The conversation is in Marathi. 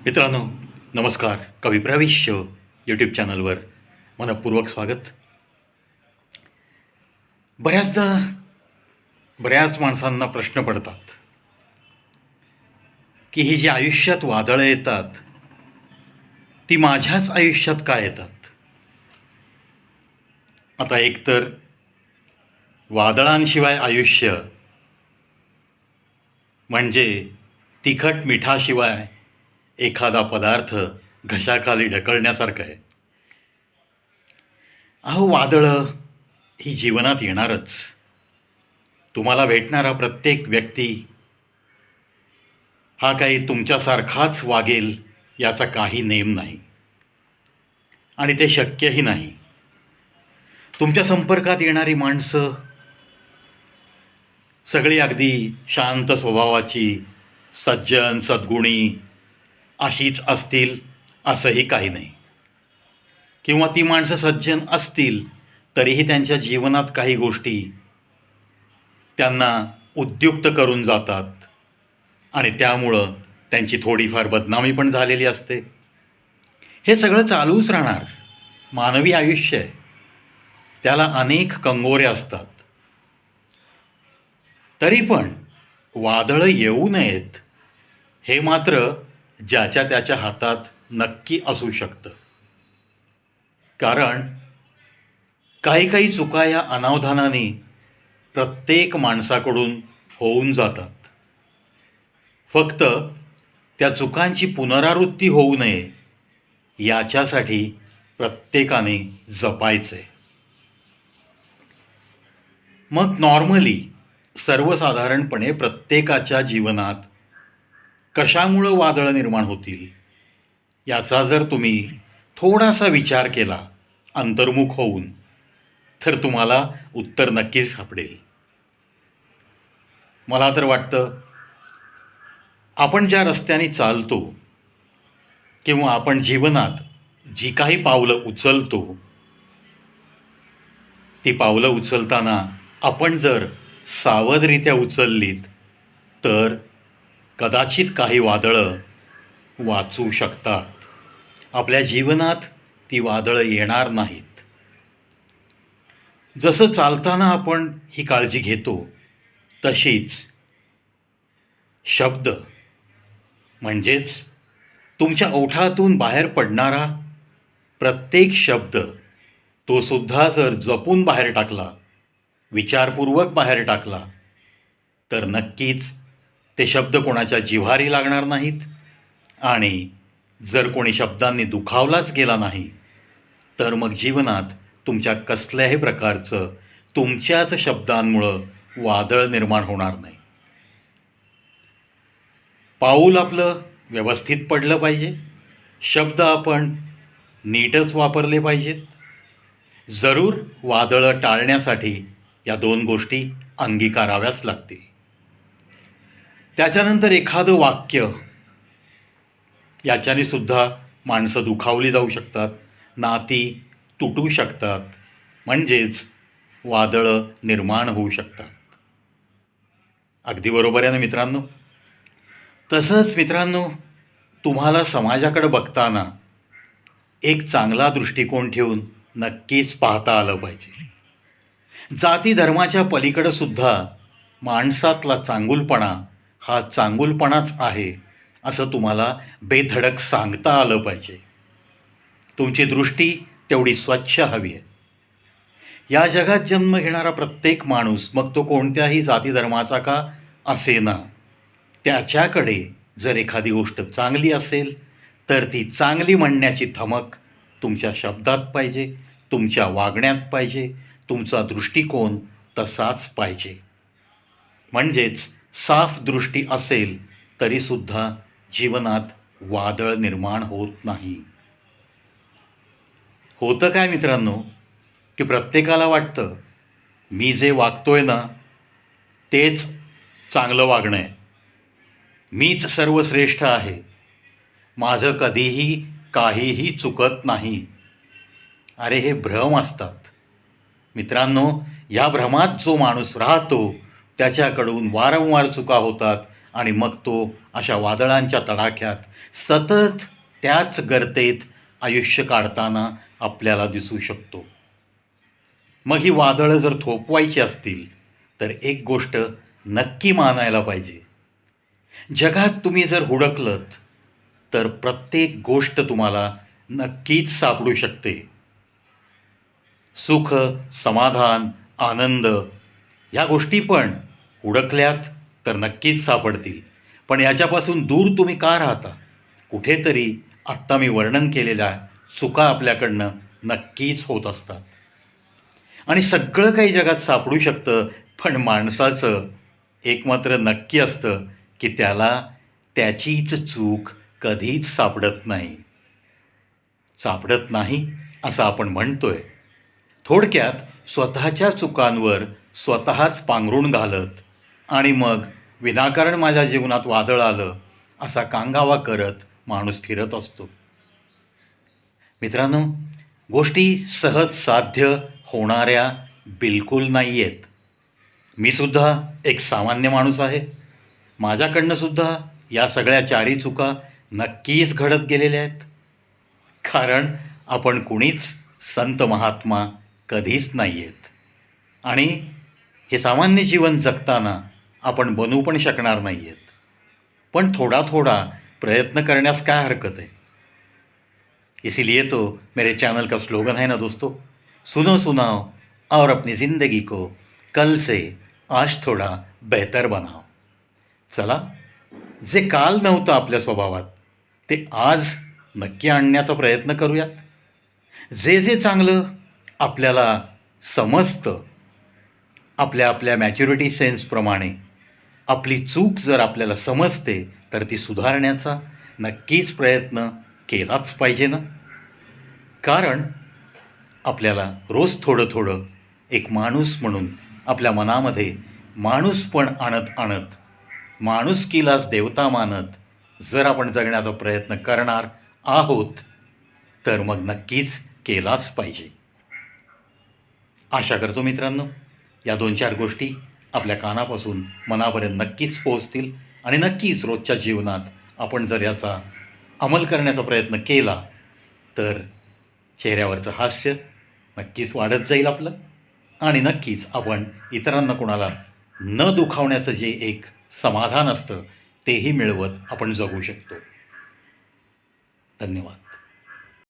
मित्रांनो, नमस्कार. कवी प्रविश्य यूट्यूब चॅनलवर मनपूर्वक स्वागत. बऱ्याचदा बऱ्याच माणसांना प्रश्न पडतात की ही जी आयुष्यात वादळं येतात ती माझ्याच आयुष्यात का येतात. आता एकतर वादळांशिवाय आयुष्य म्हणजे तिखट मिठाशिवाय एखादा पदार्थ घशाखाली ढकलण्यासारखं आहे. अहो, वादळं ही जीवनात येणारच. तुम्हाला भेटणारा प्रत्येक व्यक्ती हा काही तुमच्यासारखाच वागेल याचा काही नेम नाही आणि ते शक्यही नाही. तुमच्या संपर्कात येणारी माणसं सगळी अगदी शांत स्वभावाची, सज्जन सद्गुणी अशीच असतील असंही काही नाही. किंवा ती माणसं सज्जन असतील तरीही त्यांच्या जीवनात काही गोष्टी त्यांना उद्युक्त करून जातात आणि त्यामुळं त्यांची थोडीफार बदनामी पण झालेली असते. हे सगळं चालूच राहणार. मानवी आयुष्य आहे, त्याला अनेक कंगोरे असतात. तरी पण वादळं येऊ नयेत हे मात्र ज्याच्या त्याच्या हातात नक्की असू शकतं. कारण काही काही चुका या अनावधानाने प्रत्येक माणसाकडून होऊन जातात. फक्त त्या चुकांची पुनरावृत्ती होऊ नये याच्यासाठी प्रत्येकाने जपायचे. मग नॉर्मली सर्वसाधारणपणे प्रत्येकाच्या जीवनात कशामुळं वादळं निर्माण होतील याचा जर तुम्ही थोडासा विचार केला अंतर्मुख होऊन, तर तुम्हाला उत्तर नक्कीच सापडेल. मला तर वाटतं आपण ज्या रस्त्याने चालतो किंवा आपण जीवनात जी काही पावलं उचलतो ती पावलं उचलताना आपण जर सावधरित्या उचललीत तर कदाचित काही वादळं वाचू शकतात. आपल्या जीवनात ती वादळं येणार नाहीत. जसं चालताना आपण ही काळजी घेतो तशीच शब्द म्हणजेच तुमच्या ओठातून बाहेर पडणारा प्रत्येक शब्द तो सुद्धा जर जपून बाहेर टाकला, विचारपूर्वक बाहेर टाकला, तर नक्कीच ते शब्द कोणाच्या जिव्हारी लागणार नाहीत. आणि जर कोणी शब्दांनी दुखावलाच गेला नाही तर मग जीवनात तुमच्या कसल्याही प्रकारचं तुमच्याच शब्दांमुळं वादळ निर्माण होणार नाही. पाऊल आपलं व्यवस्थित पडलं पाहिजे, शब्द आपण नीटच वापरले पाहिजेत. जरूर वादळं टाळण्यासाठी या दोन गोष्टी अंगीकाराव्याच लागतील. त्याच्यानंतर एखादं वाक्य याच्याने सुद्धा माणसं दुखावली जाऊ शकतात, नाती तुटू शकतात, म्हणजेच वादळं निर्माण होऊ शकतात. अगदी बरोबर आहे ना मित्रांनो. तसंच मित्रांनो, तुम्हाला समाजाकडे बघताना एक चांगला दृष्टिकोन ठेवून नक्कीच पाहता आलं पाहिजे. जाती धर्माच्या पलीकडे सुद्धा माणसातला चांगुलपणा हा चांगुलपणाच आहे असं तुम्हाला बेधडक सांगता आलं पाहिजे. तुमची दृष्टी तेवढी स्वच्छ हवी आहे. या जगात जन्म घेणारा प्रत्येक माणूस, मग तो कोणत्याही जाती धर्माचा का असेना, त्याच्याकडे जर एखादी गोष्ट चांगली असेल तर ती चांगली म्हणण्याची धमक तुमच्या शब्दात पाहिजे, तुमच्या वागण्यात पाहिजे, तुमचा दृष्टिकोन तसाच पाहिजे. म्हणजेच साफ दृष्टी असेल तरीसुद्धा जीवनात वादळ निर्माण होत नाही. होतं काय मित्रांनो की प्रत्येकाला वाटतं मी जे वागतोय ना तेच चांगलं वागणं आहे, मीच सर्वश्रेष्ठ आहे, माझं कधीही काहीही चुकत नाही. अरे, हे भ्रम असतात मित्रांनो. या भ्रमात जो माणूस राहतो त्याच्याकडून वारंवार चुका होतात आणि मग तो अशा वादळांच्या तडाख्यात सतत त्याच गर्तेत आयुष्य काढताना आपल्याला दिसू शकतो. मग ही वादळं जर थोपवायची असतील तर एक गोष्ट नक्की मानायला पाहिजे. जगात तुम्ही जर हुडकलत तर प्रत्येक गोष्ट तुम्हाला नक्कीच सापडू शकते. सुख, समाधान, आनंद ह्या गोष्टी पण हुडकल्यात तर नक्कीच सापडतील. पण याच्यापासून दूर तुम्ही का राहता? कुठेतरी आत्ता मी वर्णन केलेल्या चुका आपल्याकडनं नक्कीच होत असतात. आणि सगळं काही जगात सापडू शकतं, पण माणसाचं एक मात्र नक्की असतं की त्याला त्याचीच चूक कधीच सापडत नाही. सापडत नाही असं आपण म्हणतोय. थोडक्यात स्वतःच्या चुकांवर स्वतःच पांघरूण घालत आणि मग विनाकारण माझ्या जीवनात वादळ आलं असा कांगावा करत माणूस फिरत असतो. मित्रांनो, गोष्टी सहज साध्य होणाऱ्या बिलकुल नाही आहेत. मी सुद्धा एक सामान्य माणूस आहे. माझ्याकडनं सुद्धा या सगळ्या चारी चुका नक्कीच घडत गेलेल्या आहेत. कारण आपण कुणीच संत महात्मा कधीच नाही आहेत. आणि हे सामान्य जीवन जगताना आपण बनू पण शकणार नाही आहेत. पण थोडा थोडा प्रयत्न करण्यास काय हरकत आहे? इसीलिए तो मेरे चैनल का स्लोगन है ना दोस्तों, सुनो सुनाओ और अपनी ज़िंदगी को कल से आज थोडा बेहतर बनाओ. चला, जे काल नव्हतं आपल्या स्वभावात ते आज नक्की आणण्याचा प्रयत्न करूयात. जे जे चांगलं आपल्याला समजतं, आपल्या आपल्या मॅच्युरिटी सेन्सप्रमाणे आपली चूक जर आपल्याला समजते तर ती सुधारण्याचा नक्कीच प्रयत्न केलाच पाहिजे ना. कारण आपल्याला रोज थोडं थोडं एक माणूस म्हणून आपल्या मनामध्ये माणूसपण आणत आणत माणुसकीलाच देवता मानत जर आपण जगण्याचा प्रयत्न करणार आहोत तर मग नक्कीच केलाच पाहिजे. आशा करतो मित्रांनो, या 2-4 गोष्टी आपल्या कानापासून मनापर्यंत नक्कीच पोहोचतील आणि नक्कीच रोजच्या जीवनात आपण जर याचा अंमल करण्याचा प्रयत्न केला तर चेहऱ्यावरचं हास्य नक्कीच वाढत जाईल आपलं आणि नक्कीच आपण इतरांना कोणाला न दुखावण्याचं जे एक समाधान असतं तेही मिळवत आपण जगू शकतो. धन्यवाद.